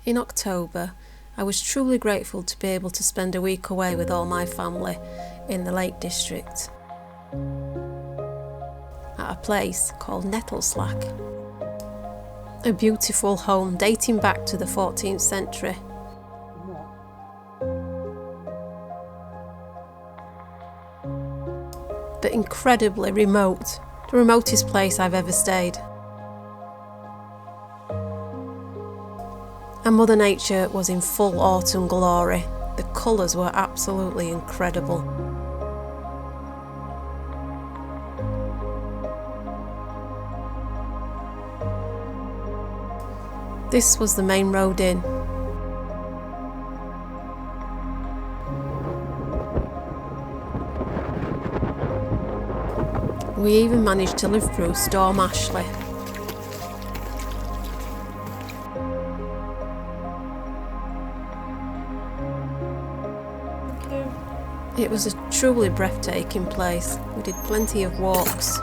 In October, I was truly grateful to be able to spend a week away with all my family in the Lake District at a place called Nettle Slack, a beautiful home dating back to the 14th century. But incredibly remote, the remotest place I've ever stayed. And Mother Nature was in full autumn glory. The colours were absolutely incredible. This was the main road in. We even managed to live through Storm Ashley. It was a truly breathtaking place. We did plenty of walks.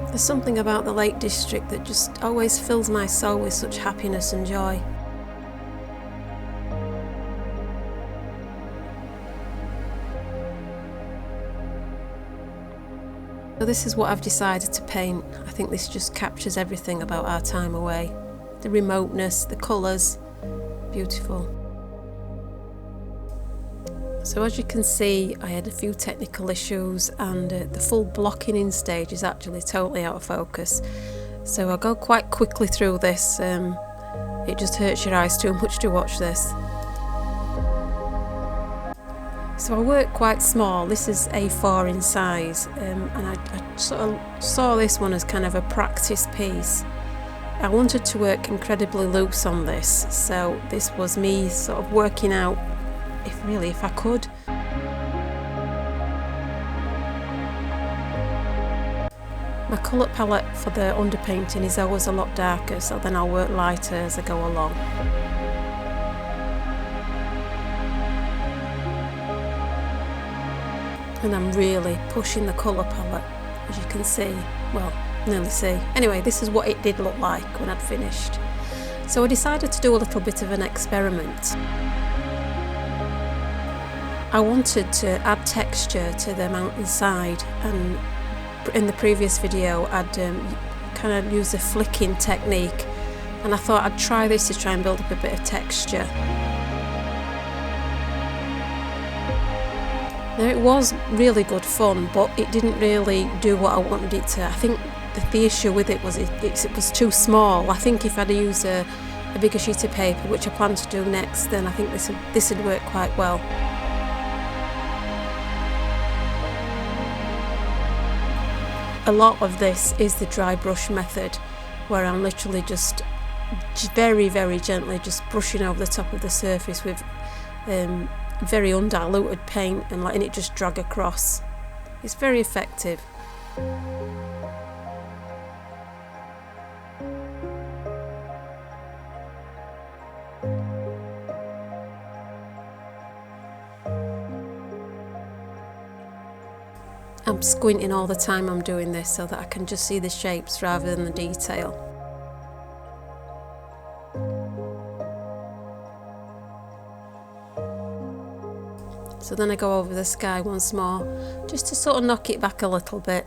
There's something about the Lake District that just always fills my soul with such happiness and joy. So this is what I've decided to paint. I think this just captures everything about our time away. The remoteness, the colours, beautiful. So as you can see, I had a few technical issues and the full blocking in stage is actually totally out of focus. So I'll go quite quickly through this. It just hurts your eyes too much to watch this. So I work quite small. This is A4 in size, and I sort of saw this one as kind of a practice piece. I wanted to work incredibly loose on this, so this was me sort of working out if I could. My colour palette for the underpainting is always a lot darker, so then I'll work lighter as I go along. And I'm really pushing the colour palette, as you can see, well, nearly see. Anyway, this is what it did look like when I'd finished. So I decided to do a little bit of an experiment. I wanted to add texture to the mountainside, and in the previous video I'd kind of used a flicking technique, and I thought I'd try this to try and build up a bit of texture. Now it was really good fun, but it didn't really do what I wanted it to. I think the issue with it was it was too small. I think if I'd used a bigger sheet of paper, which I plan to do next, then I think this would work quite well. A lot of this is the dry brush method, where I'm literally just very, very gently just brushing over the top of the surface with very undiluted paint and letting it just drag across. It's very effective. I'm squinting all the time I'm doing this so that I can just see the shapes rather than the detail. So then I go over the sky once more, just to sort of knock it back a little bit.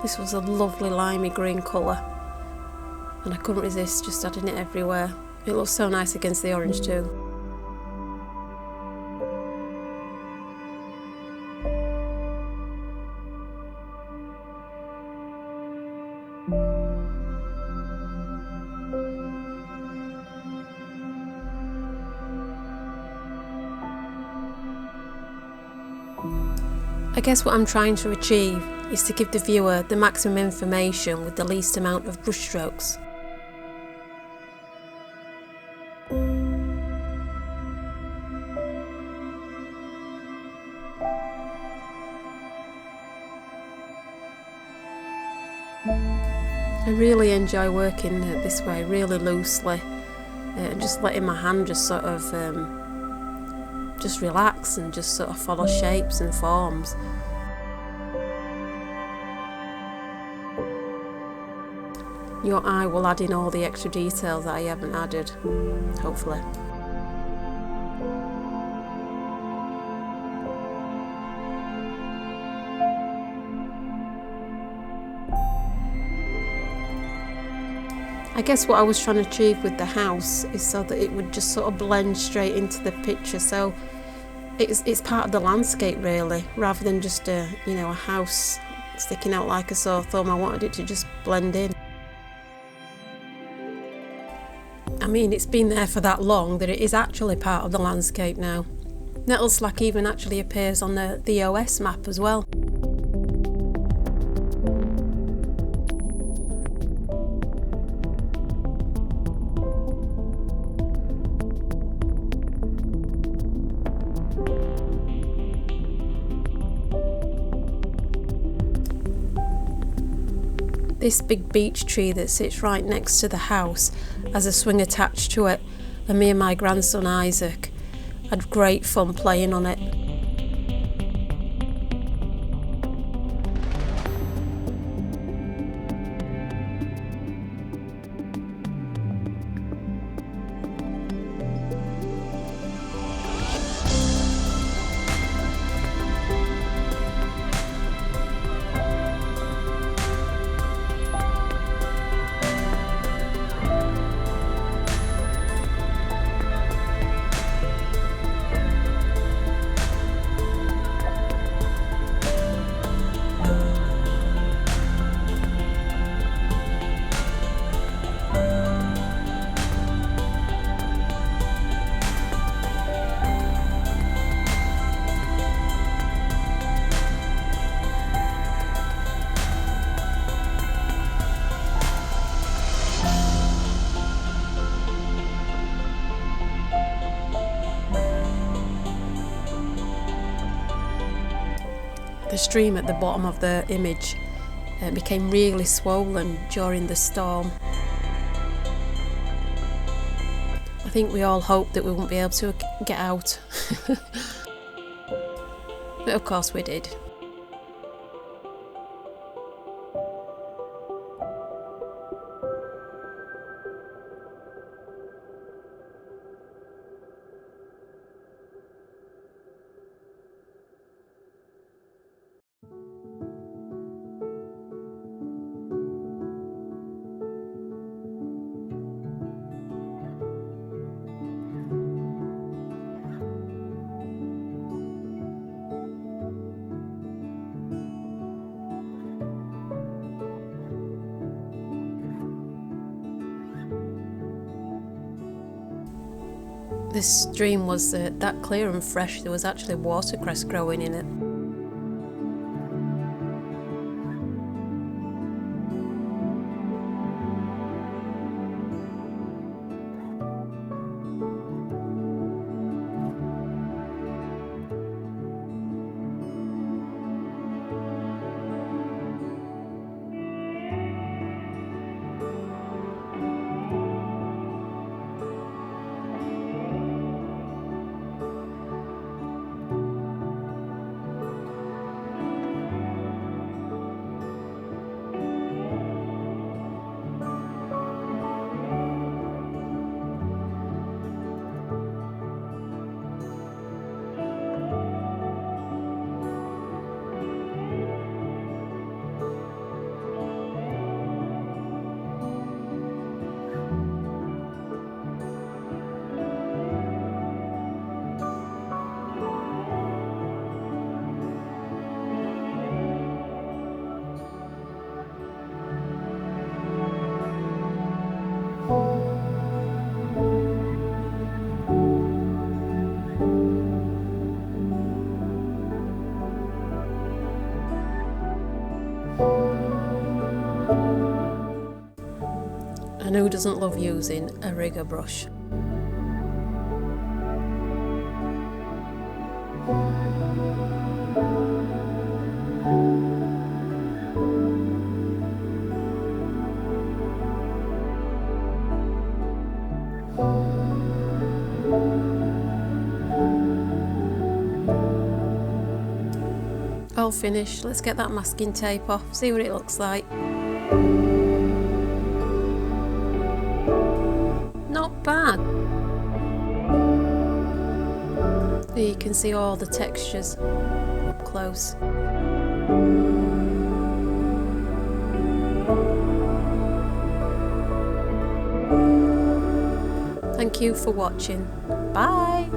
This was a lovely limey green colour, and I couldn't resist just adding it everywhere. It looks so nice against the orange too. I guess what I'm trying to achieve is to give the viewer the maximum information with the least amount of brushstrokes. I really enjoy working this way, really loosely, and just letting my hand just sort of just relax and just sort of follow shapes and forms. Your eye will add in all the extra details that I haven't added, hopefully. I guess what I was trying to achieve with the house is so that it would just sort of blend straight into the picture, so it's part of the landscape really, rather than just a house sticking out like a sore thumb. I wanted it to just blend in. I mean, it's been there for that long that it is actually part of the landscape now. Nettle Slack even actually appears on the OS map as well. This big beech tree that sits right next to the house has a swing attached to it, and me and my grandson Isaac had great fun playing on it. The stream at the bottom of the image became really swollen during the storm. I think we all hoped that we wouldn't be able to get out. But of course we did. This stream was that clear and fresh, there was actually watercress growing in it. And who doesn't love using a rigger brush? All finished. Let's get that masking tape off, see what it looks like. Not bad. There you can see all the textures up close. Thank you for watching. Bye!